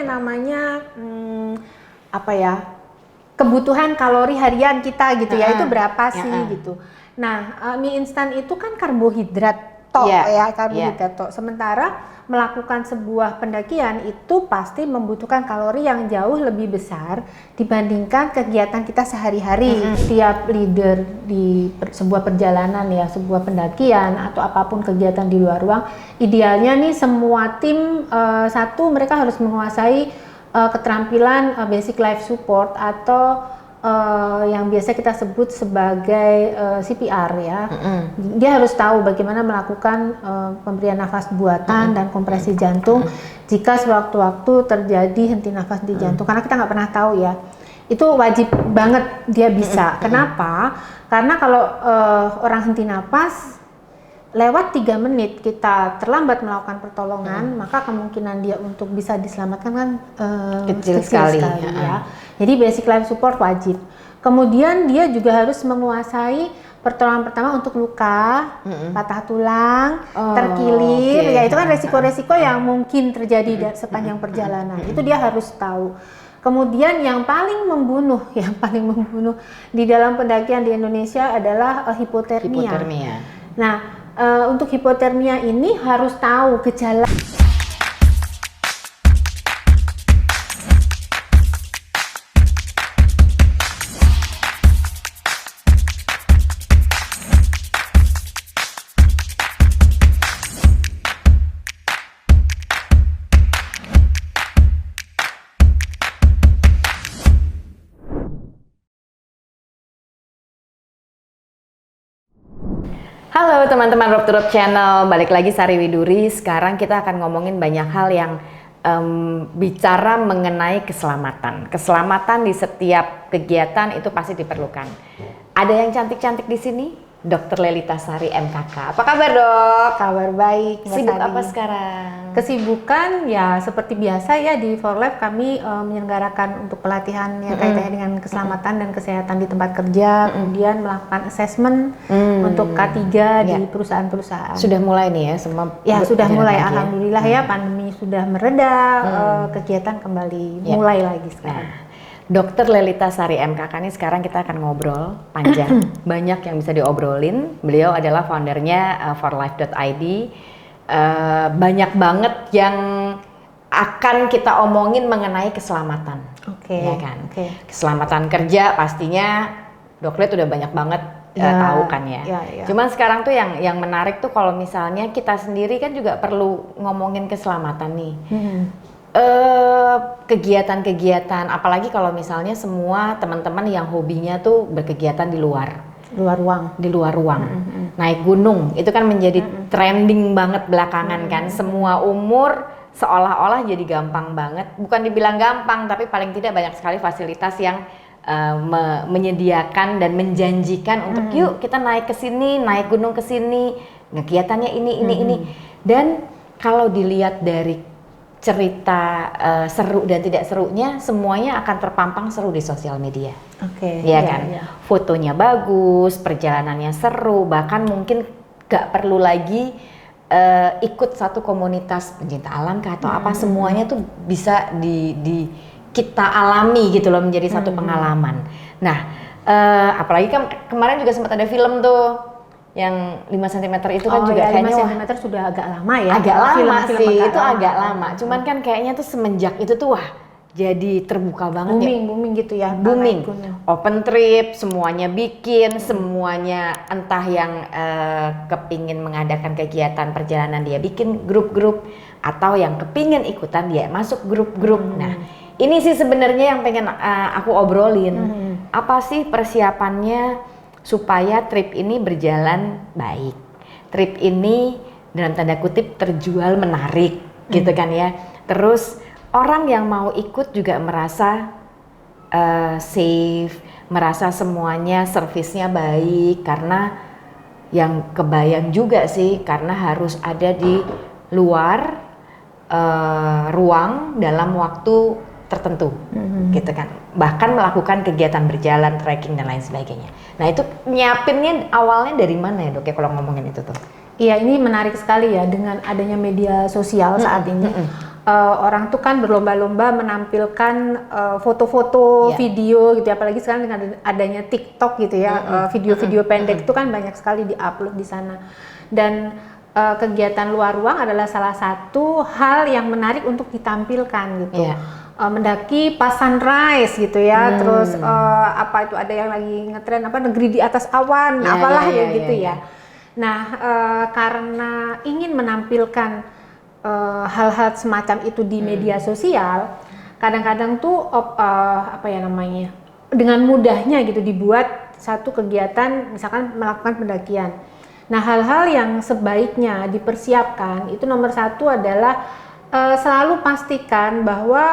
yang namanya apa ya, kebutuhan kalori harian kita gitu ya, itu berapa sih gitu. Nah, mie instan itu kan karbohidrat tok ya, karbohidrat tok. Sementara melakukan sebuah pendakian itu pasti membutuhkan kalori yang jauh lebih besar dibandingkan kegiatan kita sehari-hari. Tiap leader di sebuah perjalanan ya, sebuah pendakian atau apapun kegiatan di luar ruang, idealnya nih semua tim satu mereka harus menguasai keterampilan basic life support atau yang biasa kita sebut sebagai CPR ya. Dia harus tahu bagaimana melakukan pemberian nafas buatan dan kompresi jantung jika sewaktu-waktu terjadi henti nafas di jantung, karena kita nggak pernah tahu ya. Itu wajib banget dia bisa. Kenapa? Karena kalau orang henti nafas lewat 3 menit kita terlambat melakukan pertolongan, maka kemungkinan dia untuk bisa diselamatkan kan kecil sekali ya. Jadi basic life support wajib. Kemudian dia juga harus menguasai pertolongan pertama untuk luka, patah tulang, terkilir, ya itu kan resiko-resiko yang mungkin terjadi sepanjang perjalanan. Itu dia harus tahu. Kemudian yang paling membunuh di dalam pendakian di Indonesia adalah hipotermia. Nah, untuk hipotermia ini harus tahu gejala. Halo teman-teman Road to Road Channel, balik lagi Sari Widuri. Sekarang kita akan ngomongin banyak hal yang bicara mengenai keselamatan. Keselamatan di setiap kegiatan itu pasti diperlukan. Ada yang cantik-cantik di sini, Dr. Lelita Sari MKK. Apa kabar dok? Kabar baik. Sibuk apa sekarang? Kesibukan ya seperti biasa ya, di For Life kami menyelenggarakan untuk pelatihan yang kaitannya dengan keselamatan dan kesehatan di tempat kerja, kemudian melakukan assessment untuk K3 di perusahaan-perusahaan. Sudah mulai nih ya semua? Ya sudah mulai, alhamdulillah ya, pandemi sudah mereda, kegiatan kembali mulai lagi sekarang. Dokter Lelita Sari MKK ini sekarang kita akan ngobrol panjang, banyak yang bisa diobrolin. Beliau adalah foundernya forlife.id. Banyak banget yang akan kita omongin mengenai keselamatan, ya kan? Keselamatan kerja pastinya Doklet udah banyak banget tahu kan ya. Cuman sekarang tuh yang menarik tuh kalau misalnya kita sendiri kan juga perlu ngomongin keselamatan nih. Kegiatan-kegiatan, apalagi kalau misalnya semua teman-teman yang hobinya tuh berkegiatan di luar ruang, naik gunung, itu kan menjadi trending banget belakangan kan. Semua umur seolah-olah jadi gampang banget, bukan dibilang gampang tapi paling tidak banyak sekali fasilitas yang menyediakan dan menjanjikan untuk yuk kita naik ke sini, naik gunung ke sini, kegiatannya ini. Dan kalau dilihat dari cerita seru dan tidak serunya, semuanya akan terpampang seru di sosial media. Fotonya bagus, perjalanannya seru, bahkan mungkin gak perlu lagi ikut satu komunitas pencinta alam kah atau apa, semuanya tuh bisa kita alami gitu loh, menjadi satu pengalaman. Nah, apalagi kan kemarin juga sempat ada film tuh yang 5 cm itu kan juga kayaknya 5 cm sudah agak lama ya. Agak lama sih, itu agak lama. lama. Cuman kan kayaknya tuh semenjak itu tuh jadi terbuka banget booming gitu ya. Booming. Open trip, semuanya bikin, semuanya entah yang kepingin mengadakan kegiatan perjalanan dia bikin grup-grup, atau yang kepingin ikutan dia masuk grup-grup. Nah, ini sih sebenarnya yang pengen aku obrolin. Apa sih persiapannya supaya trip ini berjalan baik, trip ini dalam tanda kutip terjual menarik gitu kan ya. Terus orang yang mau ikut juga merasa safe, merasa semuanya servisnya baik, karena yang kebayang juga sih karena harus ada di luar ruang dalam waktu tertentu gitu kan, bahkan melakukan kegiatan berjalan, trekking dan lain sebagainya. Nah itu nyiapinnya awalnya dari mana ya dok ya kalau ngomongin itu tuh? Iya, ini menarik sekali ya dengan adanya media sosial saat ini. orang tuh kan berlomba-lomba menampilkan foto-foto, video gitu, apalagi sekarang dengan adanya TikTok gitu ya, video-video pendek itu kan banyak sekali diupload di sana. Dan kegiatan luar ruang adalah salah satu hal yang menarik untuk ditampilkan gitu. Mendaki pas sunrise gitu ya, terus apa itu ada yang lagi ngetren apa negeri di atas awan, apalah gitu ya. Nah, karena ingin menampilkan hal-hal semacam itu di media sosial, kadang-kadang tuh apa ya namanya, dengan mudahnya gitu dibuat satu kegiatan, misalkan melakukan pendakian. Nah, hal-hal yang sebaiknya dipersiapkan itu nomor satu adalah selalu pastikan bahwa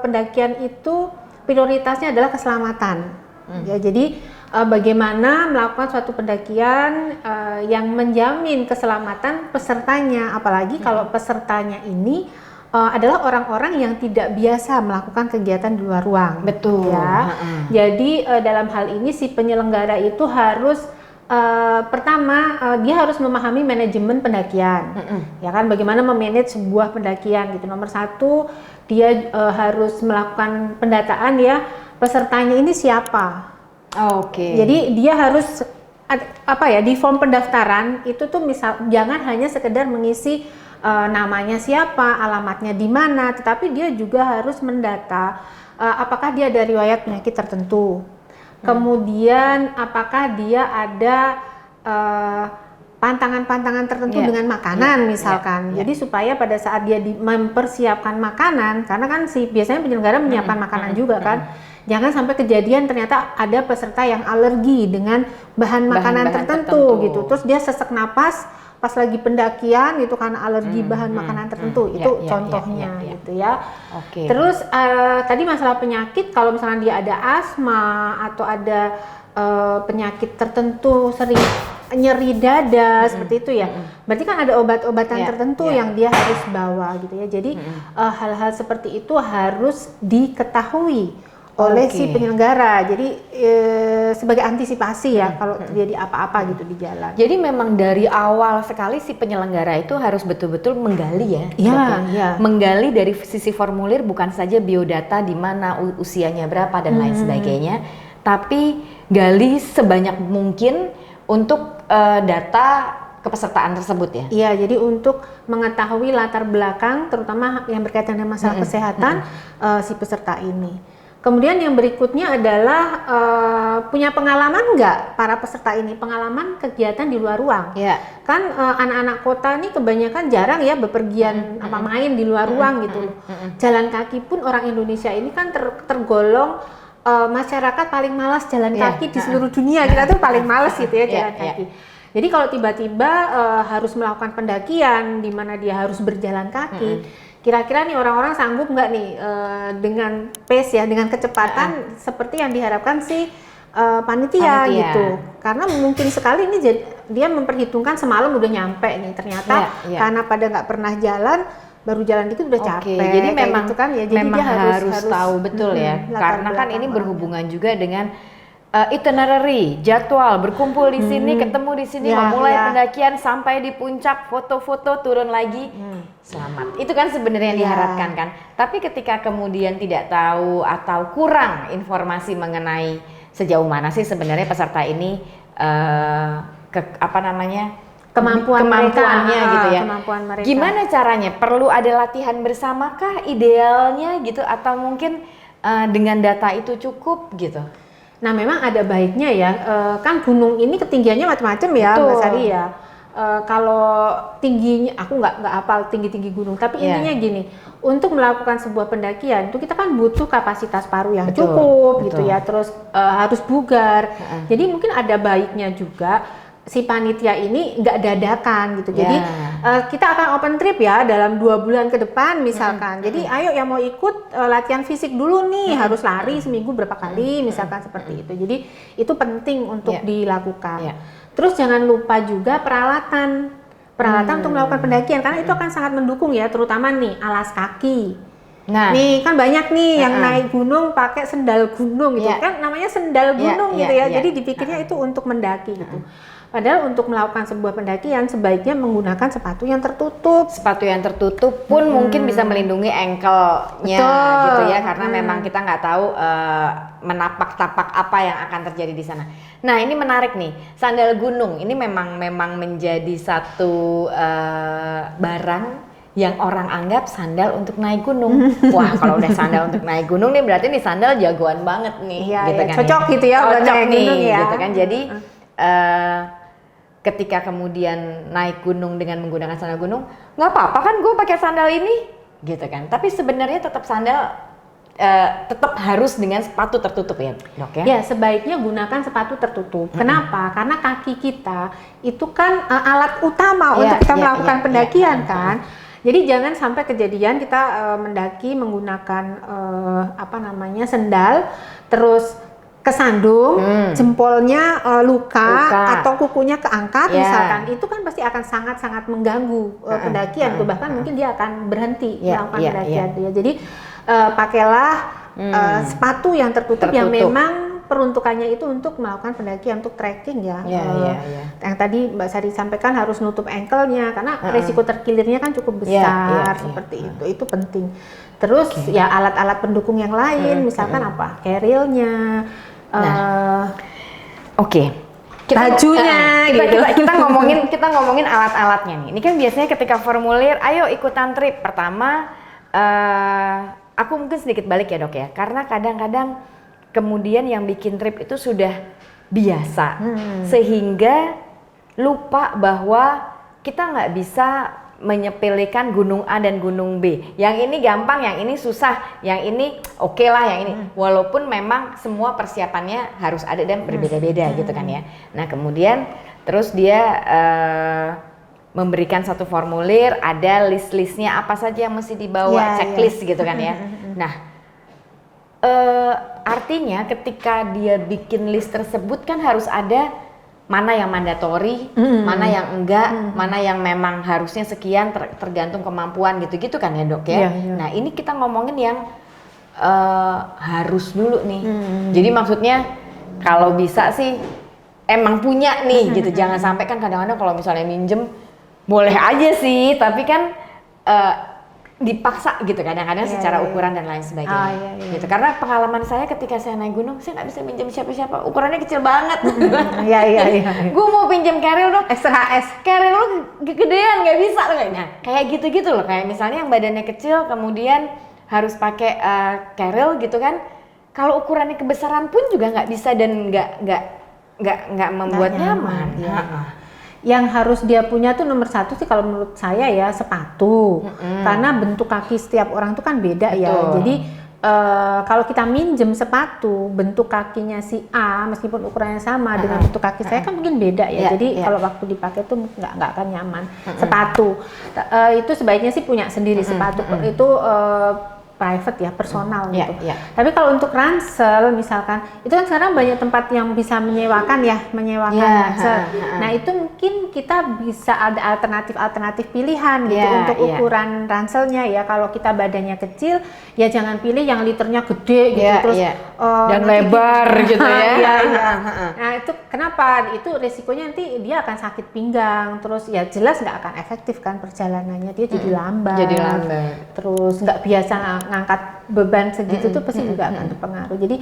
pendakian itu prioritasnya adalah keselamatan. Ya, jadi bagaimana melakukan suatu pendakian yang menjamin keselamatan pesertanya, apalagi kalau pesertanya ini adalah orang-orang yang tidak biasa melakukan kegiatan di luar ruang. Betul. Ya. Jadi dalam hal ini si penyelenggara itu harus pertama dia harus memahami manajemen pendakian, ya kan, bagaimana memanage sebuah pendakian gitu. Nomor satu dia harus melakukan pendataan ya, pesertanya ini siapa. Jadi dia harus apa ya, di form pendaftaran itu tuh misal jangan hanya sekedar mengisi namanya siapa, alamatnya di mana, tetapi dia juga harus mendata apakah dia ada riwayat penyakit tertentu. Kemudian apakah dia ada pantangan-pantangan tertentu dengan makanan misalkan. Jadi supaya pada saat dia mempersiapkan makanan, karena kan biasanya penyelenggara menyiapkan makanan juga kan. Jangan sampai kejadian ternyata ada peserta yang alergi dengan bahan makanan tertentu gitu. Terus dia sesak napas pas lagi pendakian itu karena alergi bahan makanan tertentu. Itu contohnya gitu ya. Terus tadi masalah penyakit, kalau misalnya dia ada asma atau ada penyakit tertentu, sering nyeri dada seperti itu ya, berarti kan ada obat-obatan tertentu yang dia harus bawa gitu ya. Jadi hal-hal seperti itu harus diketahui oleh si penyelenggara. Jadi sebagai antisipasi ya kalau terjadi apa-apa gitu di jalan. Jadi memang dari awal sekali si penyelenggara itu harus betul-betul menggali ya. Menggali dari sisi formulir, bukan saja biodata di mana usianya berapa dan lain sebagainya, tapi gali sebanyak mungkin untuk data kepesertaan tersebut ya. Iya, jadi untuk mengetahui latar belakang terutama yang berkaitan dengan masalah kesehatan si peserta ini. Kemudian yang berikutnya adalah punya pengalaman nggak para peserta ini, pengalaman kegiatan di luar ruang. Kan anak-anak kota nih kebanyakan jarang ya bepergian main di luar ruang gitu. Jalan kaki pun orang Indonesia ini kan tergolong masyarakat paling malas jalan kaki di seluruh dunia. Kita tuh paling malas gitu ya jalan kaki. Jadi kalau tiba-tiba harus melakukan pendakian di mana dia harus berjalan kaki, kira-kira nih orang-orang sanggup nggak nih dengan pace ya, dengan kecepatan seperti yang diharapkan si panitia gitu. Karena mungkin sekali ini dia memperhitungkan semalam udah nyampe nih, ternyata karena pada nggak pernah jalan, baru jalan dikit udah capek. Jadi memang gitu kan ya, jadi memang dia harus tahu betul ya. Karena kan ini berhubungan juga dengan itinerary, jadwal, berkumpul di sini, ketemu di sini, memulai pendakian sampai di puncak, foto-foto, turun lagi, selamat. Itu kan sebenarnya yang diharapkan kan. Tapi ketika kemudian tidak tahu atau kurang informasi mengenai sejauh mana sih sebenarnya peserta ini kemampuannya gitu ya. Kemampuan mereka. Gimana caranya? Perlu ada latihan bersamakah idealnya gitu, atau mungkin dengan data itu cukup gitu? Nah, memang ada baiknya ya, kan gunung ini ketinggiannya macam-macam ya, Mbak Sari ya. Kalau tingginya, aku nggak hafal tinggi-tinggi gunung, tapi intinya gini, untuk melakukan sebuah pendakian itu kita kan butuh kapasitas paru yang cukup gitu ya, terus harus bugar. Jadi mungkin ada baiknya juga si panitia ini nggak dadakan gitu. Jadi kita akan open trip ya dalam 2 bulan ke depan misalkan. Jadi ayo yang mau ikut latihan fisik dulu nih, harus lari seminggu berapa kali misalkan seperti itu. Jadi itu penting untuk dilakukan. Terus jangan lupa juga peralatan untuk melakukan pendakian, karena itu akan sangat mendukung ya, terutama nih alas kaki. Nah, nih kan banyak nih yang naik gunung pakai sendal gunung gitu kan, namanya sendal gunung gitu ya. Jadi dipikirnya itu untuk mendaki gitu. Padahal untuk melakukan sebuah pendakian sebaiknya menggunakan sepatu yang tertutup. Sepatu yang tertutup pun mungkin bisa melindungi ankle-nya gitu ya, karena memang kita nggak tahu menapak-tapak apa yang akan terjadi di sana. Nah ini menarik nih, sandal gunung ini memang menjadi satu barang yang orang anggap sandal untuk naik gunung. Wah kalau udah sandal untuk naik gunung nih berarti nih sandal jagoan banget nih, Iya, gitu iya. kan? Cocok ya. gitu ya, buat Cocok naik nih, gunung ya. gitu kan? Jadi ketika kemudian naik gunung dengan menggunakan sandal gunung, nggak apa-apa kan gue pakai sandal ini, gitu kan? Tapi sebenarnya tetap sandal tetap harus dengan sepatu tertutup ya, Dok ya? Ya, sebaiknya gunakan sepatu tertutup. Kenapa? Karena kaki kita itu kan alat utama untuk kita melakukan pendakian kan. Jadi jangan sampai kejadian kita mendaki menggunakan sendal, terus kesandung, jempolnya luka atau kukunya keangkat misalkan, itu kan pasti akan sangat-sangat mengganggu pendakian tuh, bahkan mungkin dia akan berhenti melakukan pendakian ya. Jadi pakailah sepatu yang tertutup yang memang peruntukannya itu untuk melakukan pendakian, untuk trekking ya. Yang tadi Mbak Sari sampaikan harus nutup ankle-nya karena resiko terkilirnya kan cukup besar seperti itu penting. Terus ya alat-alat pendukung yang lain, misalkan apa? Carriel-nya. Bajunya kita ngomongin alat-alatnya nih. Ini kan biasanya ketika formulir ayo ikutan trip pertama, aku mungkin sedikit balik ya Dok ya, karena kadang-kadang kemudian yang bikin trip itu sudah biasa sehingga lupa bahwa kita nggak bisa menyepelekan gunung A dan gunung B. Yang ini gampang, yang ini susah, yang ini oke lah, yang ini. Walaupun memang semua persiapannya harus ada dan berbeda-beda gitu kan ya. Nah kemudian terus dia memberikan satu formulir, ada list-listnya apa saja yang mesti dibawa, checklist gitu kan ya. Nah artinya ketika dia bikin list tersebut kan harus ada mana yang mandatori, mana yang enggak, mana yang memang harusnya sekian tergantung kemampuan gitu-gitu kan ya Dok ya. Nah ini kita ngomongin yang harus dulu nih. Jadi maksudnya kalau bisa sih emang punya nih gitu. Jangan sampai kan kadang-kadang kalau misalnya minjem boleh aja sih, tapi kan dipaksa gitu kadang-kadang secara ukuran dan lain sebagainya. Gitu. Karena pengalaman saya ketika saya naik gunung, saya nggak bisa minjem siapa-siapa, ukurannya kecil banget. Gue mau pinjam carriel Dok, extra HS, carriel lu gedean nggak bisa loh. Nah kayak gitu-gitu loh, kayak misalnya yang badannya kecil kemudian harus pakai carriel gitu kan. Kalau ukurannya kebesaran pun juga nggak bisa dan nggak membuat nyaman. Yang harus dia punya tuh nomor satu sih kalau menurut saya ya sepatu, karena bentuk kaki setiap orang tuh kan beda ya. Jadi kalau kita minjem sepatu bentuk kakinya si A meskipun ukurannya sama dengan bentuk kaki saya kan mungkin beda ya. Jadi kalau waktu dipakai tuh nggak akan nyaman. Sepatu itu sebaiknya sih punya sendiri sepatu itu private ya, personal gitu. Tapi kalau untuk ransel misalkan, itu kan sekarang banyak tempat yang bisa menyewakan ransel. Nah itu mungkin kita bisa ada alternatif pilihan gitu untuk ukuran ranselnya ya. Kalau kita badannya kecil, ya jangan pilih yang liternya gede gitu terus dan lebar gitu ya. Nah itu kenapa? Itu resikonya nanti dia akan sakit pinggang, terus ya jelas nggak akan efektif kan perjalanannya, dia jadi lambat. Terus nggak biasa ngangkat beban segitu tuh pasti juga akan terpengaruh. Jadi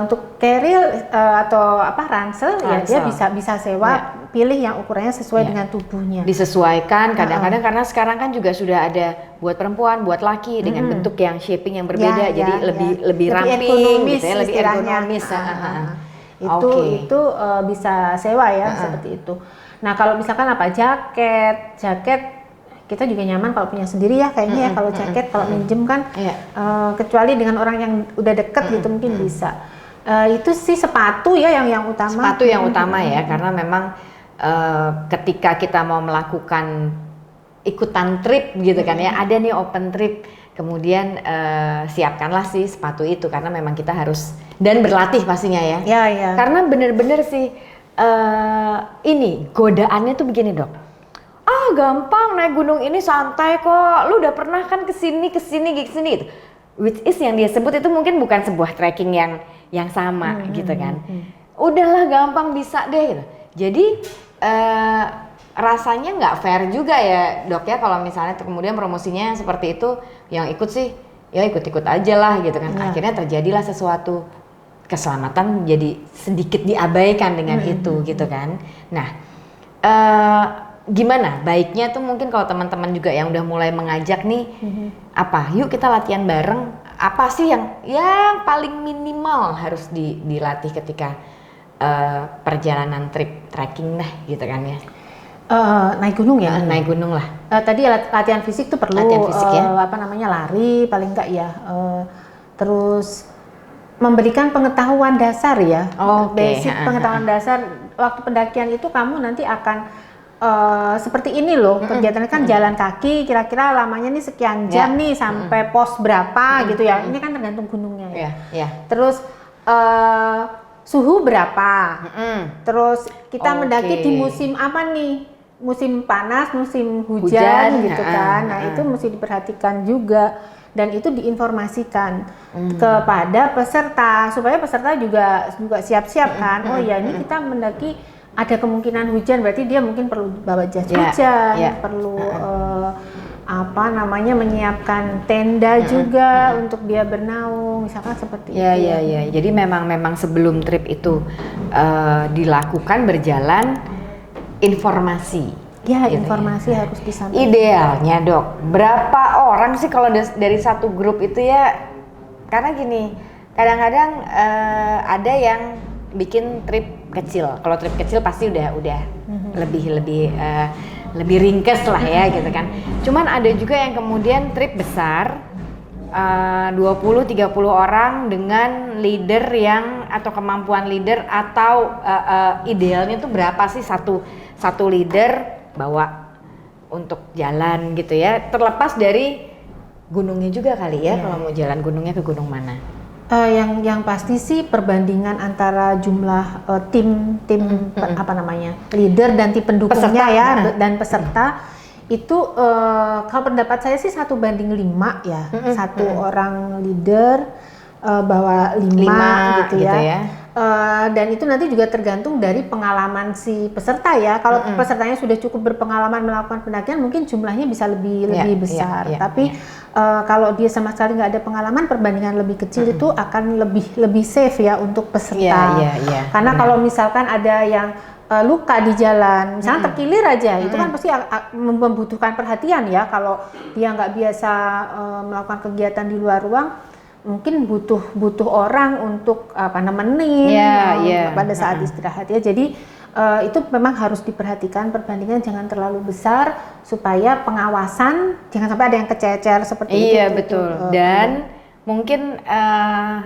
untuk carriel atau ransel ya dia bisa sewa, pilih yang ukurannya sesuai dengan tubuhnya. Disesuaikan kadang-kadang karena sekarang kan juga sudah ada buat perempuan, buat laki dengan bentuk yang shaping yang berbeda, jadi lebih ramping gitu ya, lebih ergonomis. Itu bisa sewa ya seperti itu. Nah kalau misalkan jaket kita juga nyaman kalau punya sendiri ya kayaknya ya kalau jaket kalau minjem kan kecuali dengan orang yang udah deket gitu mungkin bisa. Itu sih sepatu ya yang utama. Sepatu yang utama ya karena memang ketika kita mau melakukan ikutan trip gitu kan ya, ada nih open trip, kemudian siapkanlah sih sepatu itu karena memang kita harus dan berlatih pastinya ya. Karena bener-bener sih ini godaannya tuh begini Dok. Gampang naik gunung ini santai kok, lu udah pernah kan kesini gitu. Which is yang dia sebut itu mungkin bukan sebuah trekking yang sama gitu kan. Udahlah gampang bisa deh gitu. Jadi rasanya nggak fair juga ya dok ya kalau misalnya kemudian promosinya seperti itu, yang ikut sih ya ikut-ikut aja lah gitu kan. Akhirnya terjadilah sesuatu, keselamatan jadi sedikit diabaikan dengan itu gitu kan. Nah gimana baiknya tuh mungkin kalau teman-teman juga yang udah mulai mengajak nih, apa yuk kita latihan bareng, apa sih yang paling minimal harus dilatih ketika perjalanan trip trekking lah gitu kan ya. Naik gunung ya? Naik gunung lah. Tadi latihan fisik tuh perlu, latihan fisik, ya? lari paling enggak ya. Terus memberikan pengetahuan dasar ya, basic pengetahuan dasar. Waktu pendakian itu kamu nanti akan seperti ini loh, kegiatannya kan jalan kaki, kira-kira lamanya nih sekian jam nih sampai pos berapa gitu ya. Ini kan tergantung gunungnya ya. Terus suhu berapa, terus kita mendaki di musim apa nih, musim panas, musim hujan gitu kan. Nah itu mesti diperhatikan juga dan itu diinformasikan kepada peserta supaya peserta juga siap-siap kan. Oh ya ini kita mendaki ada kemungkinan hujan, berarti dia mungkin perlu bawa jas hujan, perlu menyiapkan tenda juga untuk dia bernaung, misalkan seperti itu. Iya. Jadi memang sebelum trip itu dilakukan berjalan informasi. Ya, gitu informasi harus disampaikan. Idealnya dok, berapa orang sih kalau dari satu grup itu ya? Karena gini, kadang-kadang ada yang bikin trip kecil. Kalau trip kecil pasti udah lebih ringkes lah ya gitu kan. Cuman ada juga yang kemudian trip besar 20-30 orang dengan leader atau kemampuan leader atau idealnya tuh berapa sih satu leader bawa untuk jalan gitu ya, terlepas dari gunungnya juga kali ya. Kalau mau jalan gunungnya ke gunung mana? Yang pasti sih perbandingan antara jumlah tim leader dan tim pendukungnya peserta, dan peserta itu kalau pendapat saya sih 1:5 ya. Satu orang leader bawa 5 gitu ya. Dan itu nanti juga tergantung dari pengalaman si peserta ya. Kalau pesertanya sudah cukup berpengalaman melakukan pendakian, mungkin jumlahnya bisa lebih besar. Tapi kalau dia sama sekali nggak ada pengalaman, perbandingan lebih kecil itu akan lebih safe ya untuk peserta. Karena kalau misalkan ada yang luka di jalan, misalnya terkilir aja, itu kan pasti membutuhkan perhatian ya. Kalau dia nggak biasa melakukan kegiatan di luar ruang, mungkin butuh orang untuk nemenin pada saat istirahat ya. Jadi itu memang harus diperhatikan, perbandingan jangan terlalu besar supaya pengawasan jangan sampai ada yang kececer seperti itu. Iya betul. Dan mungkin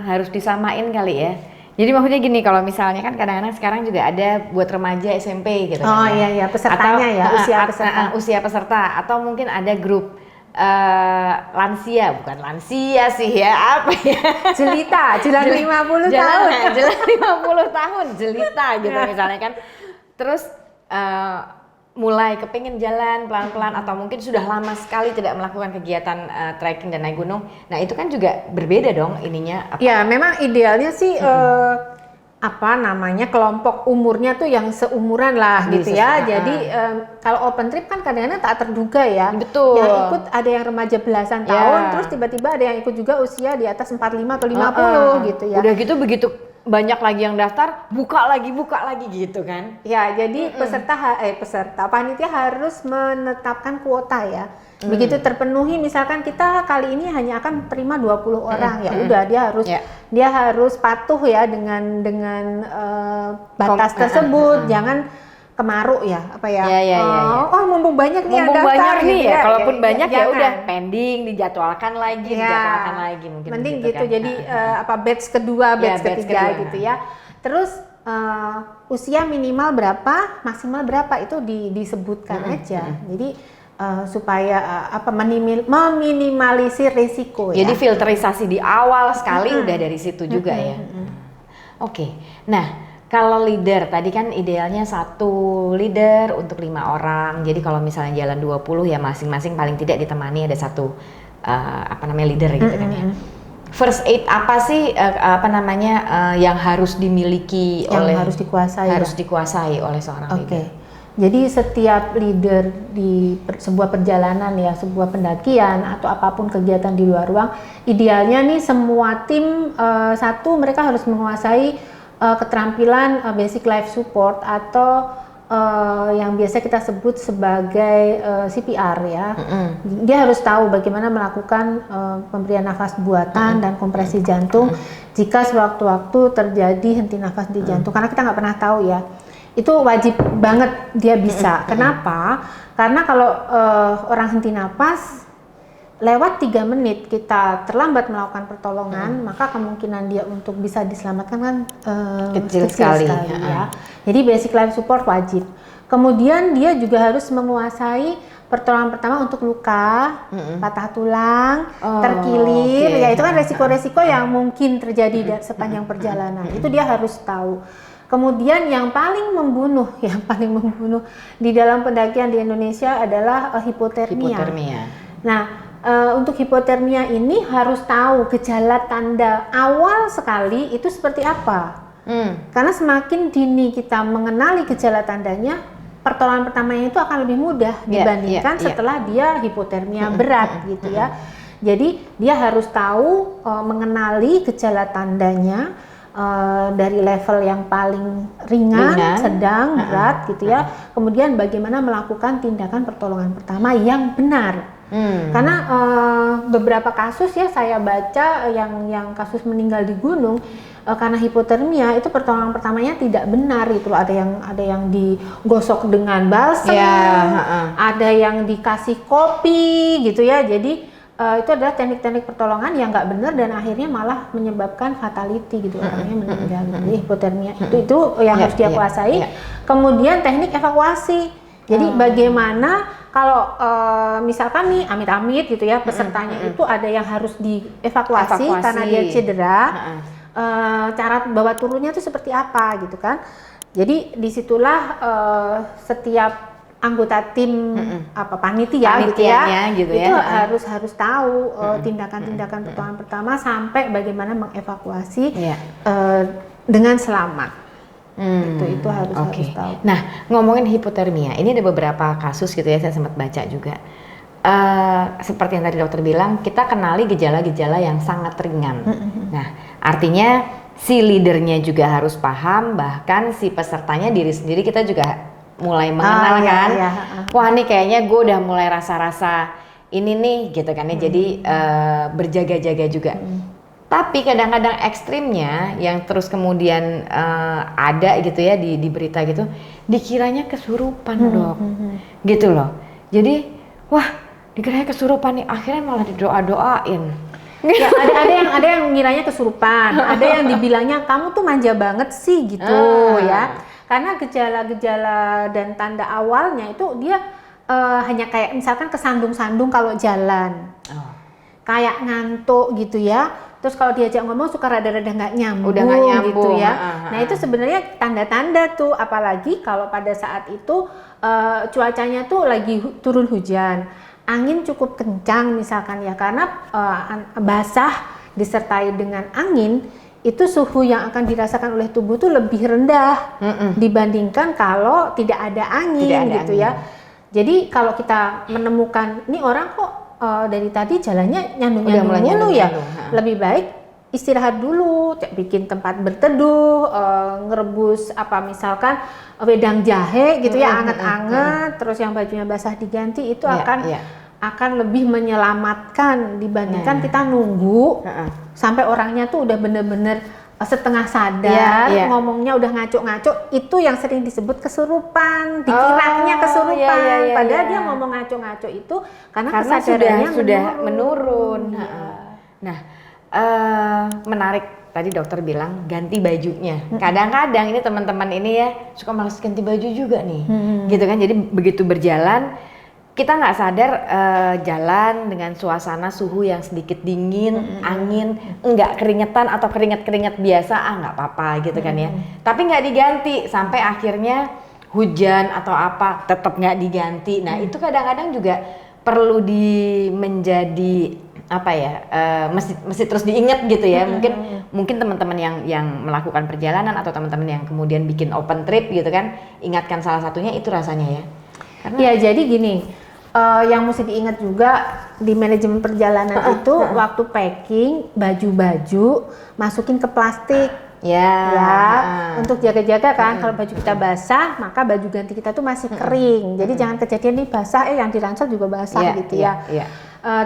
harus disamain kali ya. Jadi maksudnya gini, kalau misalnya kan kadang-kadang sekarang juga ada buat remaja SMP gitu kan. Iya pesertanya atau, usia peserta atau mungkin ada grup lansia, bukan lansia sih ya, apa ya? Jelita, jelang 50 tahun. Jelang 50 tahun, jelita gitu misalnya kan. Terus mulai kepingin jalan pelan-pelan atau mungkin sudah lama sekali tidak melakukan kegiatan trekking dan naik gunung. Nah itu kan juga berbeda dong ininya. Ya memang idealnya sih kelompok umurnya tuh yang seumuran lah gitu ya. Jadi kalau open trip kan kadang-kadang tak terduga ya. Betul. Yang ikut ada yang remaja belasan tahun, terus tiba-tiba ada yang ikut juga usia di atas 45 atau 50 gitu ya. Udah gitu begitu banyak lagi yang daftar, buka lagi gitu kan. Ya, jadi panitia harus menetapkan kuota ya. Begitu terpenuhi, misalkan kita kali ini hanya akan terima 20 orang, ya udah dia harus patuh ya dengan batas tersebut. Jangan kemaruk ya, oh mumpung banyak nih yang daftar nih gitu ya. Kalaupun banyak ya udah pending, dijadwalkan lagi mungkin. Mending gitu. Kan? Jadi batch kedua, batch ketiga gitu ya. Terus usia minimal berapa, maksimal berapa itu disebutkan aja. Jadi supaya meminimalisir risiko ya. Jadi filterisasi di awal sekali udah dari situ juga ya. Oke. Nah, kalau leader tadi kan idealnya satu leader untuk 5 orang. Jadi kalau misalnya jalan 20 ya masing-masing paling tidak ditemani ada satu leader gitu kan ya. First aid apa sih yang harus dimiliki harus dikuasai dikuasai oleh seorang leader? Jadi setiap leader di sebuah perjalanan ya, sebuah pendakian atau apapun kegiatan di luar ruang, idealnya nih semua tim satu mereka harus menguasai keterampilan basic life support atau yang biasa kita sebut sebagai CPR ya. Dia harus tahu bagaimana melakukan pemberian nafas buatan dan kompresi jantung jika sewaktu-waktu terjadi henti nafas di jantung, karena kita nggak pernah tahu ya. Itu wajib banget dia bisa. Kenapa? Karena kalau orang henti napas lewat 3 menit kita terlambat melakukan pertolongan, maka kemungkinan dia untuk bisa diselamatkan kan kecil sekali ya. Jadi basic life support wajib. Kemudian dia juga harus menguasai pertolongan pertama untuk luka, patah tulang, terkilir, ya itu kan resiko-resiko yang mungkin terjadi sepanjang perjalanan. Itu dia harus tahu. Kemudian yang paling membunuh di dalam pendakian di Indonesia adalah hipotermia. Nah, untuk hipotermia ini harus tahu gejala tanda awal sekali itu seperti apa. Karena semakin dini kita mengenali gejala tandanya, pertolongan pertamanya itu akan lebih mudah dibandingkan setelah dia hipotermia berat gitu ya. Jadi dia harus tahu mengenali gejala tandanya. Dari level yang paling ringan, sedang, berat gitu ya. Kemudian bagaimana melakukan tindakan pertolongan pertama yang benar. Karena beberapa kasus ya saya baca yang kasus meninggal di gunung karena hipotermia itu pertolongan pertamanya tidak benar itu loh. Ada yang digosok dengan balsam, ada yang dikasih kopi gitu ya. Jadi itu adalah teknik-teknik pertolongan yang nggak benar dan akhirnya malah menyebabkan fatality gitu, orangnya meninggal. Jadi hipotermia itu yang harus dia kuasai. Kemudian teknik evakuasi. Jadi bagaimana kalau misalkan nih amit-amit gitu ya pesertanya itu ada yang harus dievakuasi karena dia cedera. Cara bawa turunnya itu seperti apa gitu kan. Jadi disitulah setiap anggota tim panitia gitu ya, itu harus tahu tindakan-tindakan pertolongan pertama sampai bagaimana mengevakuasi dengan selamat. Itu harus tahu. Nah, ngomongin hipotermia, ini ada beberapa kasus gitu ya, saya sempat baca juga. Seperti yang tadi dokter bilang, kita kenali gejala-gejala yang sangat ringan. Nah, artinya si leadernya juga harus paham, bahkan si pesertanya diri sendiri kita juga mulai mengenal kan, wah nih kayaknya gue udah mulai rasa-rasa ini nih gitu kan ya, jadi berjaga-jaga juga. Tapi kadang-kadang ekstrimnya yang terus kemudian ada gitu ya di berita gitu, dikiranya kesurupan dok, gitu loh. Jadi wah dikiranya kesurupan nih, akhirnya malah didoa-doain. Ya, ada yang ngiranya kesurupan, ada yang dibilangnya kamu tuh manja banget sih gitu ya. Karena gejala-gejala dan tanda awalnya itu dia hanya kayak misalkan kesandung-sandung kalau jalan, kayak ngantuk gitu ya. Terus kalau diajak ngomong suka rada-rada nggak nyambung, gitu ya. Nah itu sebenarnya tanda-tanda tuh, apalagi kalau pada saat itu cuacanya tuh lagi turun hujan, angin cukup kencang misalkan ya, karena basah disertai dengan angin. Itu suhu yang akan dirasakan oleh tubuh tuh lebih rendah dibandingkan kalau tidak ada angin gitu ya. Jadi kalau kita menemukan ini orang kok dari tadi jalannya nyandung-nyandung mulu ya, lebih baik istirahat dulu, bikin tempat berteduh, ngerebus misalkan wedang jahe gitu ya, anget-anget, terus yang bajunya basah diganti, itu akan lebih menyelamatkan dibandingkan kita nunggu sampai orangnya tuh udah bener-bener setengah sadar, ngomongnya udah ngaco-ngaco. Itu yang sering disebut kesurupan, dikiranya kesurupan, padahal dia ngomong ngaco-ngaco itu karena kesadarannya sudah menurun. Nah, menarik tadi dokter bilang ganti bajunya. Kadang-kadang ini teman-teman ini ya suka malas ganti baju juga nih, gitu kan. Jadi begitu berjalan kita nggak sadar jalan dengan suasana suhu yang sedikit dingin, angin, nggak keringetan atau keringet-keringet biasa, nggak apa-apa gitu kan ya. Tapi nggak diganti sampai akhirnya hujan atau apa tetap nggak diganti. Nah itu kadang-kadang juga perlu menjadi apa ya, mesti terus diingat gitu ya. Mungkin teman-teman yang melakukan perjalanan atau teman-teman yang kemudian bikin open trip gitu kan, ingatkan salah satunya itu rasanya ya. Karena ya jadi gini, yang mesti diingat juga di manajemen perjalanan itu waktu packing baju-baju masukin ke plastik. Untuk jaga-jaga kan, kalau baju kita basah maka baju ganti kita tuh masih kering. Jadi jangan kejadian nih basah yang di ransel juga basah gitu ya.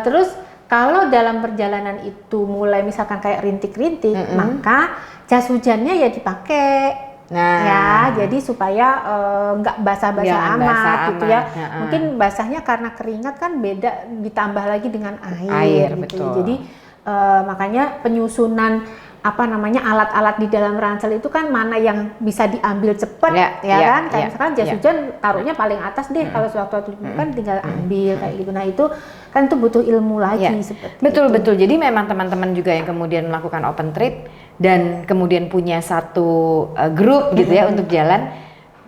Terus kalau dalam perjalanan itu mulai misalkan kayak rintik-rintik, maka jas hujannya ya dipakai. Jadi supaya nggak basah-basah amat gitu ya. Mungkin basahnya karena keringat kan beda, ditambah lagi dengan air gitu. Betul. Jadi makanya penyusunan alat-alat di dalam ransel itu kan mana yang bisa diambil cepat kan, kayak misalkan jas hujan taruhnya paling atas deh, kalau sewaktu-waktu kan tinggal ambil kayak gitu. Nah itu kan itu butuh ilmu lagi seperti betul. Jadi memang teman-teman juga yang kemudian melakukan open trip dan kemudian punya satu grup gitu ya untuk jalan,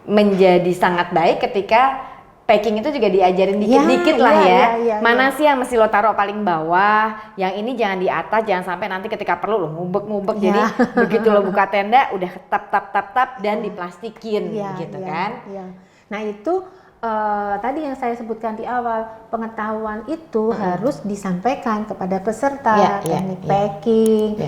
menjadi sangat baik ketika packing itu juga diajarin dikit-dikit Mana sih yang mesti lo taruh paling bawah, yang ini jangan di atas, jangan sampai nanti ketika perlu lo ngubek-ngubek. Jadi begitu lo buka tenda udah tap dan diplastikin gitu kan. Nah itu tadi yang saya sebutkan di awal, pengetahuan itu harus disampaikan kepada peserta, teknik packing,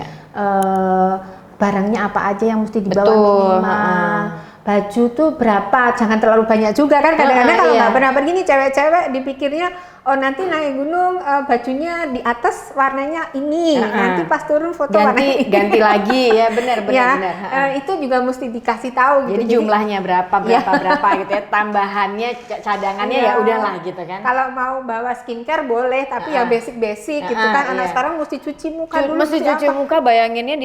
barangnya apa aja yang mesti dibawa minimal. Baju tuh berapa, jangan terlalu banyak juga kan, kadang-kadang kalau nggak pernah pergi nih cewek-cewek dipikirnya oh nanti naik gunung bajunya di atas warnanya ini, nanti pas turun foto warnanya ganti lagi ya, benar. Itu juga mesti dikasih tahu gitu. Jadi jumlahnya berapa gitu ya, tambahannya cadangannya ya udahlah gitu kan. Kalau mau bawa skincare boleh, tapi yang basic gitu kan. Anak sekarang mesti cuci muka dulu. Mesti cuci muka, bayanginnya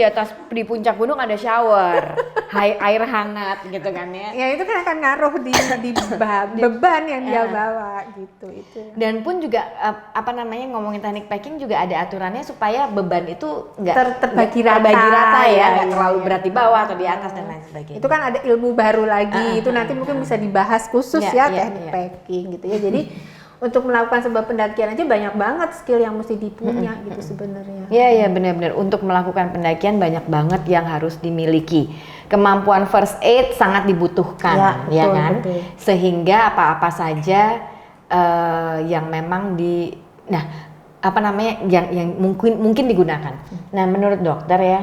di puncak gunung ada shower, air hangat gitu kan ya. Ya itu kan akan ngaruh di beban yang dia bawa gitu itu. Dan pun juga ngomongin teknik packing juga ada aturannya supaya beban itu nggak terbagi rata ya, nggak terlalu berat di bawah atau di atas dan lain sebagainya. Itu kan ada ilmu baru lagi, itu nanti mungkin bisa dibahas khusus teknik packing gitu ya. Jadi untuk melakukan sebuah pendakian aja banyak banget skill yang mesti dipunya gitu sebenarnya. Iya benar-benar, untuk melakukan pendakian banyak banget yang harus dimiliki. Kemampuan first aid sangat dibutuhkan, kan? Betul. Sehingga apa-apa saja yang memang yang mungkin digunakan. Nah, menurut dokter ya,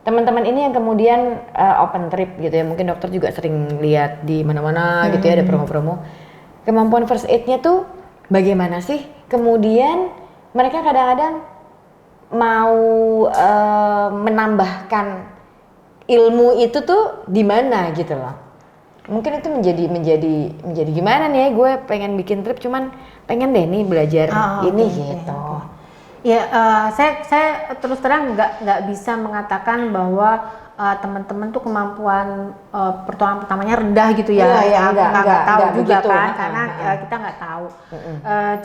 teman-teman ini yang kemudian open trip gitu ya, mungkin dokter juga sering lihat di mana-mana gitu ya, ada promo-promo. Kemampuan first aid-nya tuh bagaimana sih? Kemudian mereka kadang-kadang mau menambahkan ilmu itu tuh di mana gitu loh. Mungkin itu menjadi gimana nih ya, gue pengen bikin trip cuman pengen deh nih belajar gitu. Ya saya terus terang nggak bisa mengatakan bahwa teman-teman tuh kemampuan pertolongan pertamanya rendah gitu ya. Nggak tahu juga begitu, kan, karena kita nggak tahu.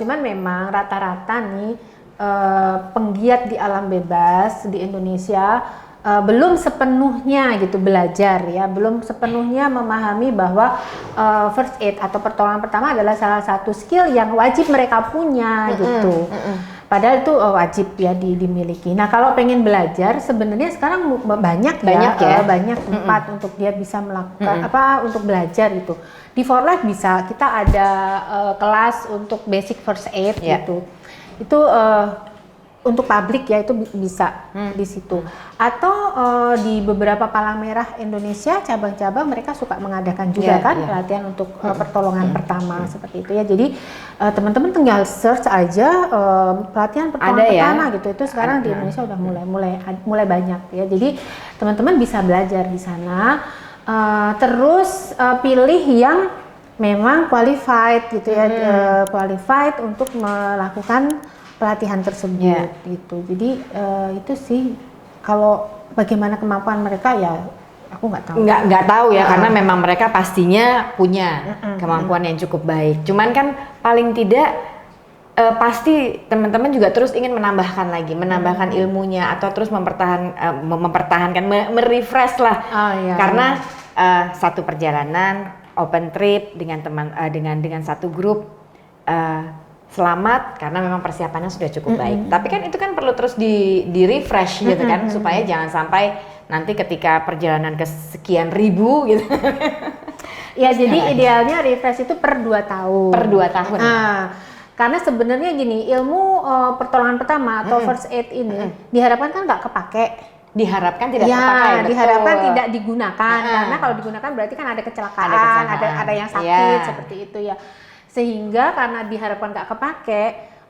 Cuman memang rata-rata nih penggiat di alam bebas di Indonesia belum sepenuhnya gitu belajar ya, belum sepenuhnya memahami bahwa first aid atau pertolongan pertama adalah salah satu skill yang wajib mereka punya gitu. Padahal itu wajib ya dimiliki. Nah kalau pengen belajar sebenarnya sekarang banyak tempat untuk dia bisa melakukan untuk belajar gitu. Di For Life bisa, kita ada kelas untuk basic first aid gitu. Itu untuk publik ya, itu bisa di situ. Atau di beberapa palang merah Indonesia cabang-cabang mereka suka mengadakan juga pelatihan untuk pertolongan pertama seperti itu ya. Jadi teman-teman tinggal search aja pelatihan pertolongan pertama gitu. Itu sekarang di Indonesia udah mulai banyak ya. Jadi teman-teman bisa belajar di sana. Terus pilih yang memang qualified gitu ya, qualified untuk melakukan pelatihan tersebut gitu. Jadi itu sih, kalau bagaimana kemampuan mereka ya aku nggak tahu. Nggak tahu ya, karena memang mereka pastinya punya kemampuan yang cukup baik. Cuman kan paling tidak pasti teman-teman juga terus ingin menambahkan ilmunya atau terus mempertahankan, merefresh lah. Karena satu perjalanan open trip dengan satu grup selamat karena memang persiapannya sudah cukup baik. Tapi kan itu kan perlu terus di refresh gitu kan, supaya jangan sampai nanti ketika perjalanan ke sekian ribu gitu. Ya jadi idealnya refresh itu per 2 tahun. Per 2 tahun. Karena sebenarnya gini, ilmu pertolongan pertama atau first aid ini diharapkan kan nggak kepake. Diharapkan tidak terpakai, betul. Diharapkan tidak digunakan karena kalau digunakan berarti kan ada kecelakaan, ada yang sakit seperti itu ya. Sehingga karena diharapkan nggak kepake,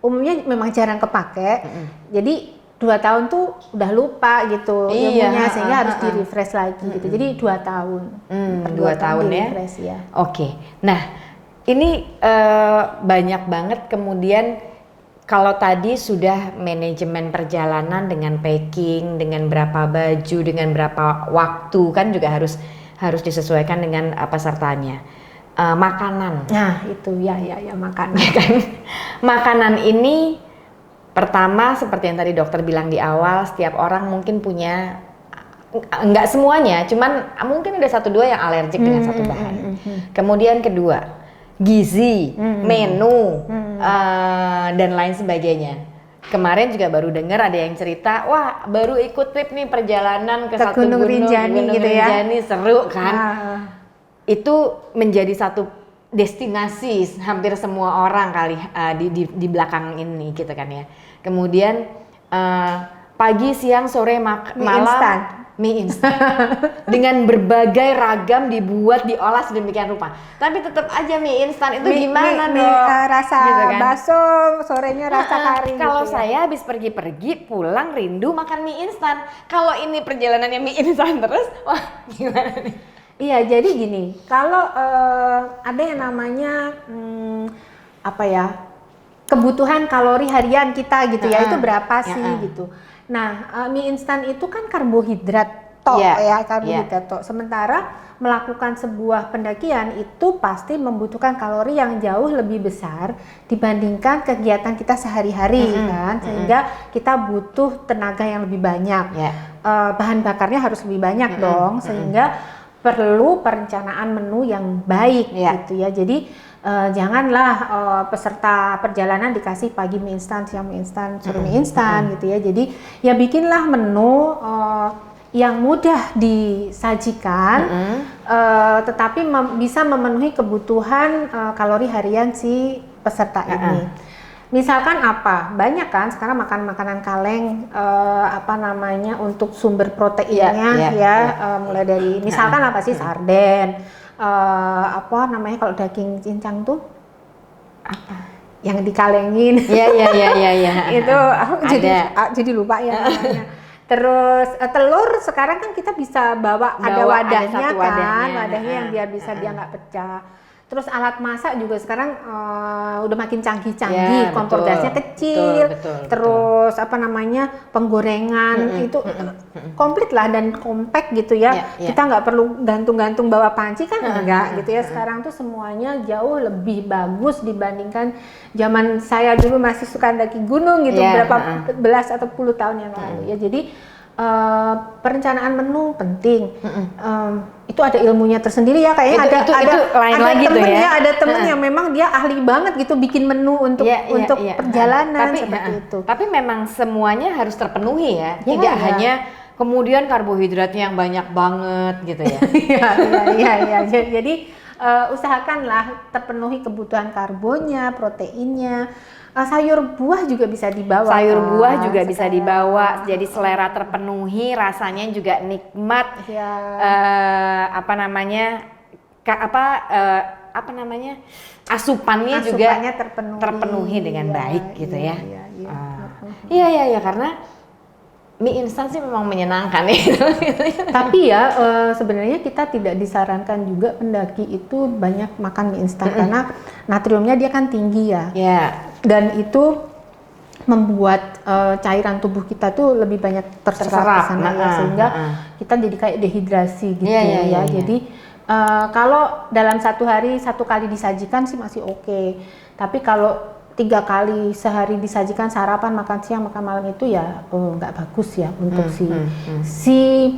umumnya memang jarang kepake. Jadi 2 tahun tuh udah lupa gitu ilmunya, sehingga harus di refresh lagi gitu. Jadi 2 tahun. 2 tahun ya. Ya. Oke. Nah, ini banyak banget kemudian. Kalau tadi sudah manajemen perjalanan dengan packing, dengan berapa baju, dengan berapa waktu kan juga harus disesuaikan dengan pesertanya. Makanan. Nah itu ya makanan. Makanan ini pertama seperti yang tadi dokter bilang di awal, setiap orang mungkin punya, enggak semuanya, cuman mungkin ada 1-2 yang alergik dengan satu bahan. Kemudian kedua, gizi, menu, dan lain sebagainya. Kemarin juga baru dengar ada yang cerita, wah baru ikut trip nih perjalanan ke satu gunung Rinjani gitu ya. Rinjani, seru kan? Itu menjadi satu destinasi hampir semua orang kali di belakang ini gitu kan ya. Kemudian pagi, siang, sore, malam mie instan dengan berbagai ragam dibuat, diolah sedemikian rupa. Tapi tetap aja mie instan itu gimana dong? Rasa gitu kan? Bakso, sorenya rasa kari. Kalau gitu saya habis pergi-pergi pulang rindu makan mie instan. Kalau ini perjalanannya mie instan terus, wah gimana nih? Iya, jadi gini, kalau ada yang namanya kebutuhan kalori harian kita gitu ya, itu berapa sih gitu. Nah, mie instan itu kan karbohidrat karbohidrat tok. Sementara melakukan sebuah pendakian itu pasti membutuhkan kalori yang jauh lebih besar dibandingkan kegiatan kita sehari-hari kan, sehingga kita butuh tenaga yang lebih banyak. Bahan bakarnya harus lebih banyak dong, sehingga perlu perencanaan menu yang baik gitu ya. Jadi janganlah peserta perjalanan dikasih pagi mie instan, siang mie instan, sore mie instan gitu ya. Jadi ya bikinlah menu yang mudah disajikan, tetapi bisa memenuhi kebutuhan kalori harian si peserta ini. Misalkan apa? Banyak kan sekarang makan makanan kaleng untuk sumber proteinnya mulai dari misalkan apa sih sarden. Kalau daging cincang tuh apa yang dikalengin itu aku jadi lupa ya namanya. Terus telur sekarang kan kita bisa bawa ada wadahnya wadahnya yang biar bisa dia nggak pecah. Terus alat masak juga sekarang udah makin canggih-canggih, kompor gasnya kecil, terus penggorengan itu komplit lah dan compact gitu ya. Kita nggak perlu gantung-gantung bawa panci kan enggak gitu ya. Sekarang tuh semuanya jauh lebih bagus dibandingkan zaman saya dulu masih suka daki gunung gitu berapa belas atau puluh tahun yang lalu ya. Jadi perencanaan menu penting. Itu ada ilmunya tersendiri ya, kayaknya ada temen yang memang dia ahli banget gitu bikin menu untuk perjalanan seperti itu. Tapi memang semuanya harus terpenuhi ya, tidak hanya kemudian karbohidratnya yang banyak banget gitu ya. Iya. Jadi usahakanlah terpenuhi kebutuhan karbonnya, proteinnya. Sayur buah juga bisa dibawa. Bisa dibawa, jadi selera terpenuhi, rasanya juga nikmat. Asupannya juga terpenuhi dengan baik gitu ya. Iya, karena mie instan sih memang menyenangkan ya. Tapi ya sebenarnya kita tidak disarankan juga pendaki itu banyak makan mie instan karena natriumnya dia kan tinggi ya. Dan itu membuat cairan tubuh kita tuh lebih banyak terserap ke sana sehingga kita jadi kayak dehidrasi gitu ya. Jadi kalau dalam satu hari 1 kali disajikan sih masih oke. Tapi kalau 3 kali sehari disajikan sarapan, makan siang, makan malam itu ya nggak bagus ya untuk si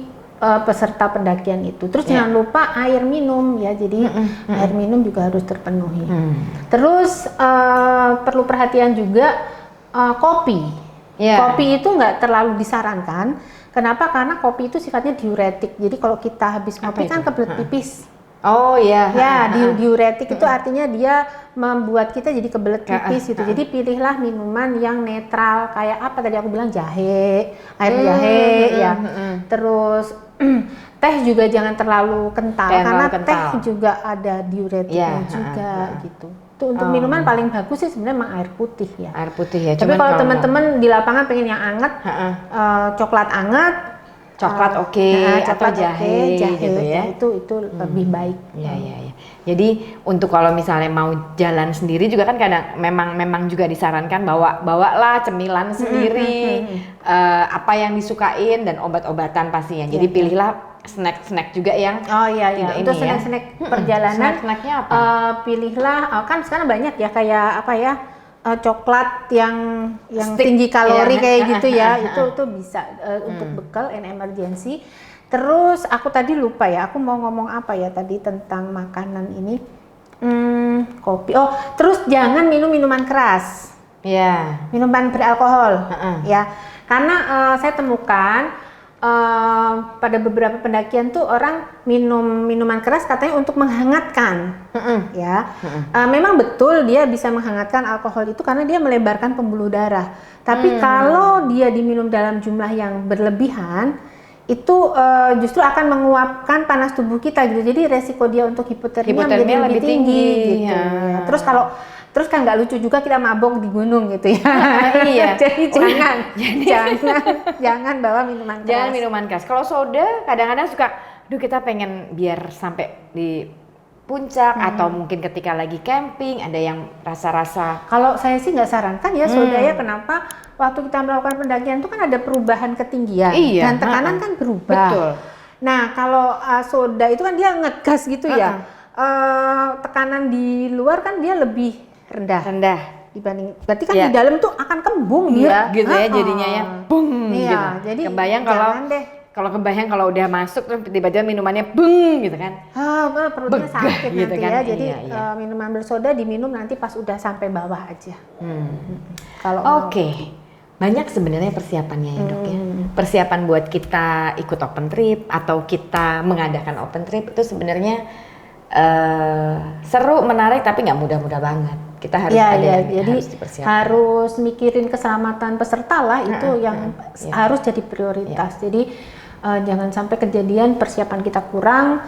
peserta pendakian itu. Terus jangan lupa air minum ya, jadi air minum juga harus terpenuhi. Terus perlu perhatian juga kopi. Kopi itu nggak terlalu disarankan. Kenapa? Karena kopi itu sifatnya diuretik. Jadi kalau kita habis kopi kan kebelet pipis. Oh iya. Ya, diuretik itu artinya dia membuat kita jadi kebelet pipis gitu. Jadi pilihlah minuman yang netral, kayak apa tadi aku bilang, jahe, air jahe ya. Terus teh juga jangan terlalu kental karena teh juga ada diuretiknya juga gitu. Itu untuk minuman paling bagus sih sebenarnya memang air putih ya. Air putih ya. Tapi kalau teman-teman di lapangan pengen yang anget, coklat anget, coklat atau jahe gitu ya. Itu lebih baik. Iya. Jadi untuk kalau misalnya mau jalan sendiri juga kan kadang memang juga disarankan bawalah cemilan sendiri, apa yang disukain dan obat-obatan pastinya. Jadi pilihlah snack juga yang untuk snack perjalanan. Snacknya apa? Pilihlah kan sekarang banyak ya kayak apa ya, coklat yang tinggi kalori kayak gitu ya. Itu bisa untuk bekal and emergency. Terus aku tadi lupa ya, aku mau ngomong apa ya tadi tentang makanan ini. Kopi. Terus jangan minum minuman keras. Minuman beralkohol. Ya. Karena saya temukan pada beberapa pendakian tuh orang minum minuman keras katanya untuk menghangatkan, ya. Memang betul dia bisa menghangatkan alkohol itu karena dia melebarkan pembuluh darah. Tapi kalau dia diminum dalam jumlah yang berlebihan, itu justru akan menguapkan panas tubuh kita gitu. Jadi resiko dia untuk hipotermia menjadi lebih tinggi gitu. Ya. Terus kan nggak lucu juga kita mabok di gunung gitu ya. Jadi jangan bawa minuman keras. Jangan minuman keras. Kalau soda kadang-kadang suka, kita pengen biar sampai di puncak atau mungkin ketika lagi camping ada yang rasa-rasa. Kalau saya sih nggak sarankan ya soda ya. Kenapa? Waktu kita melakukan pendakian itu kan ada perubahan ketinggian dan tekanan kan berubah. Betul. Nah kalau soda itu kan dia ngegas gitu ya. Tekanan di luar kan dia lebih rendah dibanding, berarti kan di dalam tuh akan kembung dia gitu ya jadinya ya bung gitu. Jadi kebayang kalau udah masuk terus tiba-tiba minumannya bung gitu kan, perutnya sakit gitu nanti kan? Ya jadi minuman bersoda diminum nanti pas udah sampai bawah aja. Kalau banyak sebenarnya persiapannya ya dok ya. Persiapan buat kita ikut open trip atau kita mengadakan open trip itu sebenarnya seru, menarik, tapi nggak mudah-mudah banget. Kita harus jadi harus mikirin keselamatan peserta lah, itu yang harus jadi prioritas. Jadi jangan sampai kejadian persiapan kita kurang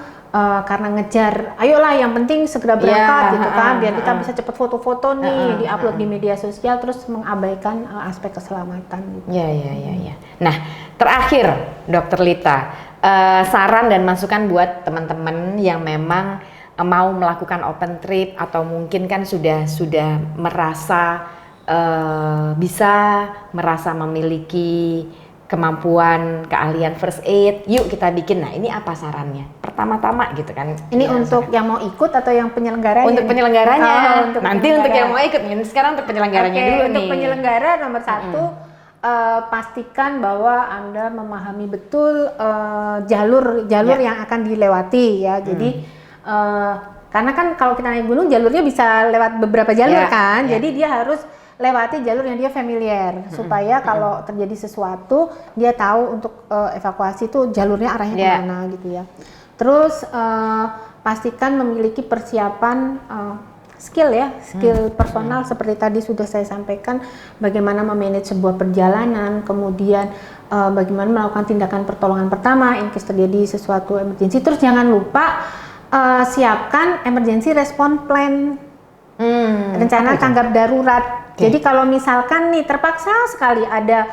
karena ngejar, ayolah yang penting segera berangkat gitu kan, biar kita bisa cepet foto-foto nih diupload di media sosial, terus mengabaikan aspek keselamatan gitu. Nah terakhir Dr. Lita, saran dan masukan buat teman-teman yang memang mau melakukan open trip atau mungkin kan sudah merasa merasa memiliki kemampuan keahlian first aid, yuk kita bikin. Nah ini apa sarannya? Pertama-tama gitu kan. Ini untuk yang mau ikut atau yang penyelenggaranya? Untuk penyelenggaranya. Nanti untuk yang mau ikut. Sekarang untuk penyelenggaranya dulu nih. Untuk penyelenggara nomor 1. Pastikan bahwa Anda memahami betul jalur yang akan dilewati ya. Jadi karena kan kalau kita naik gunung jalurnya bisa lewat beberapa jalur kan. Jadi dia harus lewati jalur yang dia familiar supaya kalau terjadi sesuatu dia tahu untuk evakuasi itu jalurnya arahnya kemana gitu ya. Terus pastikan memiliki persiapan skill personal seperti tadi sudah saya sampaikan, bagaimana memanage sebuah perjalanan, kemudian bagaimana melakukan tindakan pertolongan pertama in case terjadi sesuatu emergency. Terus jangan lupa siapkan emergency response plan, rencana tanggap darurat. Jadi kalau misalkan nih terpaksa sekali ada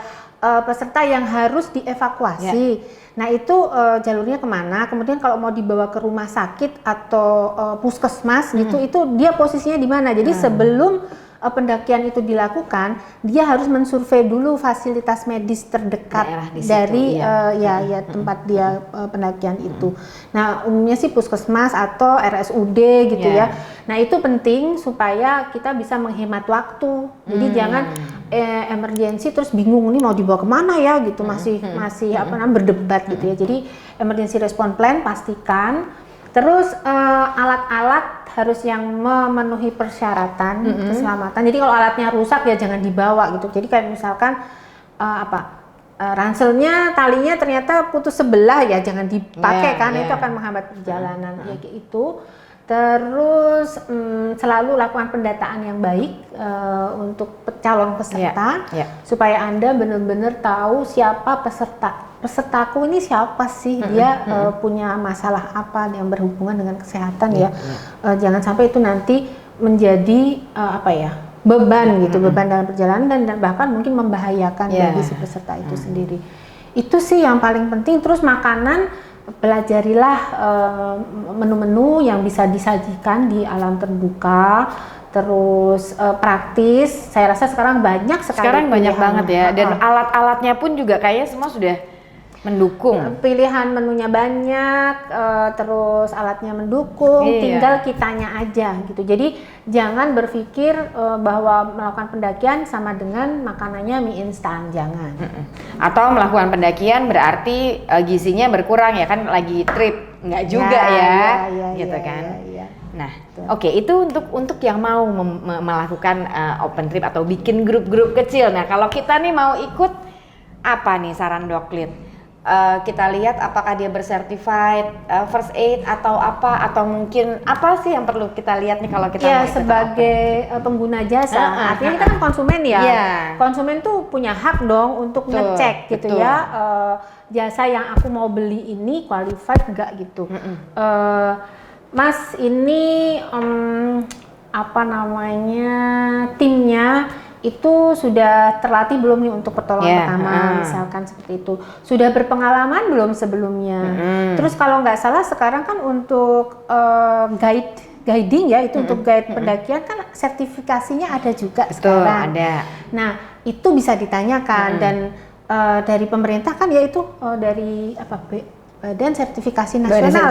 peserta yang harus dievakuasi, nah itu jalurnya kemana, kemudian kalau mau dibawa ke rumah sakit atau puskesmas gitu, itu dia posisinya di mana. Jadi sebelum pendakian itu dilakukan, dia harus mensurvei dulu fasilitas medis terdekat dari tempat dia pendakian itu. Nah umumnya sih puskesmas atau RSUD gitu ya. Nah itu penting supaya kita bisa menghemat waktu. Jadi jangan emergency terus bingung nih mau dibawa kemana ya gitu, masih berdebat gitu ya. Jadi emergency response plan pastikan. Terus alat-alat harus yang memenuhi persyaratan keselamatan. Jadi kalau alatnya rusak ya jangan dibawa gitu. Jadi kayak misalkan ranselnya, talinya ternyata putus sebelah ya jangan dipakai kan, itu akan menghambat perjalanan ya kayak itu. Terus selalu lakukan pendataan yang baik untuk calon peserta supaya Anda benar-benar tahu siapa pesertaku ini siapa sih, dia punya masalah apa yang berhubungan dengan kesehatan jangan sampai itu nanti menjadi beban gitu, beban dalam perjalanan dan bahkan mungkin membahayakan bagi si peserta itu sendiri. Itu sih yang paling penting. Terus makanan, pelajarilah menu-menu yang bisa disajikan di alam terbuka. Terus praktis, saya rasa sekarang banyak sekali. Sekarang banyak banget ya, dan alat-alatnya pun juga kayaknya semua sudah mendukung. Pilihan menunya banyak, terus alatnya mendukung, tinggal kitanya aja gitu. Jadi jangan berpikir bahwa melakukan pendakian sama dengan makanannya mie instan, jangan. Atau melakukan pendakian berarti gizinya berkurang ya kan, lagi trip, nggak juga gitu kan. Nah, oke, itu untuk yang mau melakukan open trip atau bikin grup-grup kecil. Nah, kalau kita nih mau ikut, apa nih saran Dok Lid? Kita lihat apakah dia bersertified first aid atau apa, atau mungkin apa sih yang perlu kita lihat nih kalau kita mau ikut sebagai pengguna jasa, artinya kita kan konsumen konsumen tuh punya hak dong untuk ngecek gitu ya, jasa yang aku mau beli ini qualified enggak gitu. Mas ini timnya itu sudah terlatih belum nih untuk pertolongan pertama, misalkan seperti itu. Sudah berpengalaman belum sebelumnya? Terus kalau nggak salah sekarang kan untuk guiding ya, itu untuk guide pendakian kan sertifikasinya ada juga. Sekarang. Ada. Nah, itu bisa ditanyakan dan dari pemerintah kan yaitu dari Badan Sertifikasi Nasional.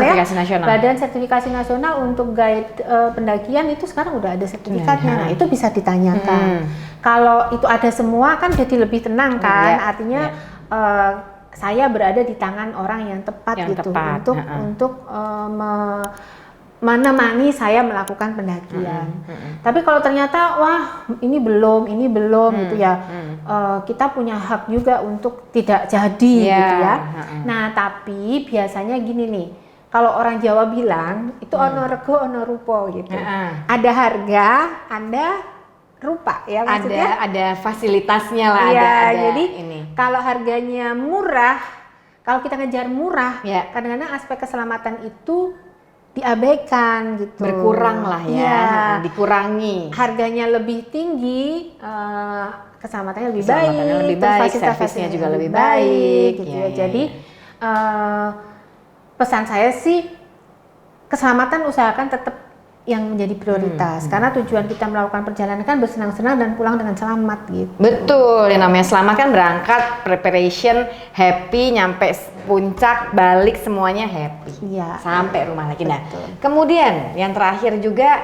Badan Sertifikasi Nasional untuk guide pendakian itu sekarang udah ada sertifikatnya. Nah, itu bisa ditanyakan. Kalau itu ada semua kan jadi lebih tenang kan. Artinya saya berada di tangan orang yang tepat untuk menemani saya melakukan pendakian. Tapi kalau ternyata wah ini belum gitu ya, kita punya hak juga untuk tidak jadi gitu ya. Nah tapi biasanya gini nih, kalau orang Jawa bilang itu ono rego ono rupo gitu. Ada harga, ada rupa ya maksudnya. Ada fasilitasnya lah. Jadi kalau harganya murah, kalau kita ngejar murah, kadang-kadang aspek keselamatan itu diabaikan gitu, berkurang lah ya, dikurangi. Harganya lebih tinggi, keselamatannya lebih baik, servisnya juga lebih baik gitu ya. Jadi pesan saya sih keselamatan usahakan tetap yang menjadi prioritas, karena tujuan kita melakukan perjalanan kan bersenang-senang dan pulang dengan selamat gitu. Betul, yang namanya selamat kan berangkat, preparation, happy, nyampe puncak, balik semuanya happy, sampai rumah lagi. Nah, kemudian yang terakhir juga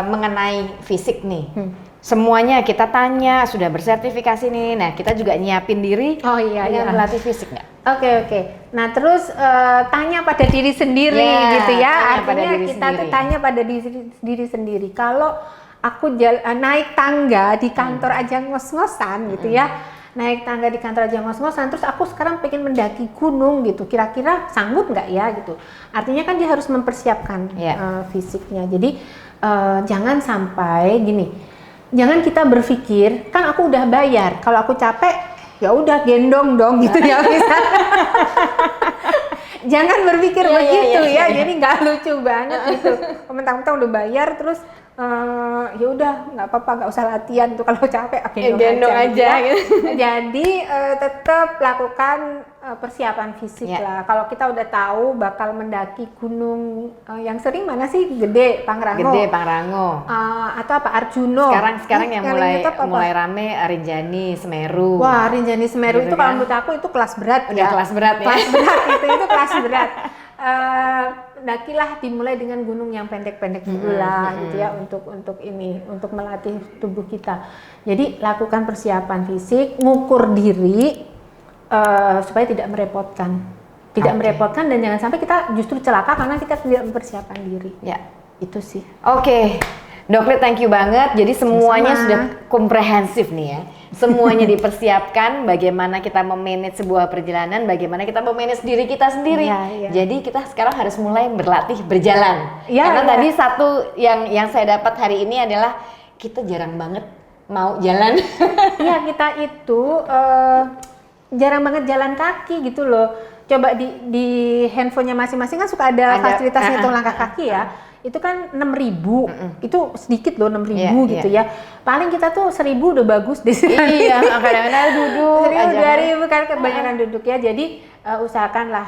mengenai fisik nih. Semuanya kita tanya, sudah bersertifikasi nih. Nah, kita juga nyiapin diri dengan melatih fisik nggak? Oke. Nah, terus tanya pada diri sendiri gitu ya. Artinya kita tuh tanya pada diri sendiri. Kalau aku naik tangga di kantor aja ngos-ngosan gitu ya. Naik tangga di kantor aja ngos-ngosan, terus aku sekarang pengen mendaki gunung gitu. Kira-kira sanggup nggak ya gitu. Artinya kan dia harus mempersiapkan fisiknya. Jadi jangan sampai gini. Jangan kita berpikir, kan aku udah bayar, kalau aku capek, ya udah gendong dong gitu ya misalnya. Jangan berpikir begitu ya, jadi nggak lucu banget gitu. Mentang-mentang udah bayar, terus ya udah nggak apa-apa, nggak usah latihan tuh kalau capek, gendong aja. Gitu. Jadi tetap lakukan persiapan fisik lah. Kalau kita udah tahu bakal mendaki gunung yang sering mana sih, Gede Pangrango, atau apa Arjuno. Sekarang yang mulai rame Rinjani Semeru. Wah, Rinjani Semeru gitu itu kan? Kalau menurut aku itu kelas berat. Kelas berat ya. Kelas berat itu kelas berat. Dakilah dimulai dengan gunung yang pendek-pendek dulu lah gitu ya, untuk melatih tubuh kita. Jadi lakukan persiapan fisik, ngukur diri supaya tidak merepotkan tidak merepotkan dan jangan sampai kita justru celaka karena kita tidak mempersiapkan diri. Ya, itu sih. Oke. Dokter, thank you banget. Jadi semuanya sudah komprehensif nih ya. Semuanya dipersiapkan bagaimana kita memanage sebuah perjalanan, bagaimana kita memanage diri kita sendiri. Jadi kita sekarang harus mulai berlatih berjalan. Karena tadi satu yang saya dapat hari ini adalah kita jarang banget mau jalan. Iya, kita itu jarang banget jalan kaki gitu loh. Coba di handphonenya masing-masing kan suka ada fasilitas hitung langkah kaki ya. Itu kan 6.000, itu sedikit loh 6.000 gitu ya. Paling kita tuh 1.000 udah bagus di sini. Iya, kadang-kadang duduk 1.000, 2.000 kan kebanyakan duduk ya. Jadi usahakanlah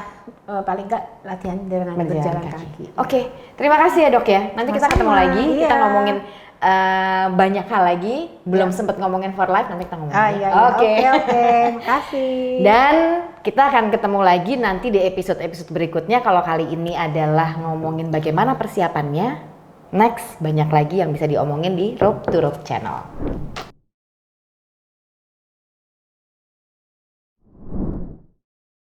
paling nggak latihan dengan berjalan kaki. Oke, terima kasih ya dok ya. Nanti kita ketemu lagi, kita ngomongin banyak hal lagi. Belum sempat ngomongin for life, nanti kita ngomongin. Oke, makasih. Dan kita akan ketemu lagi nanti di episode-episode berikutnya. Kalau kali ini adalah ngomongin bagaimana persiapannya, next banyak lagi yang bisa diomongin di Rope to Rope Channel.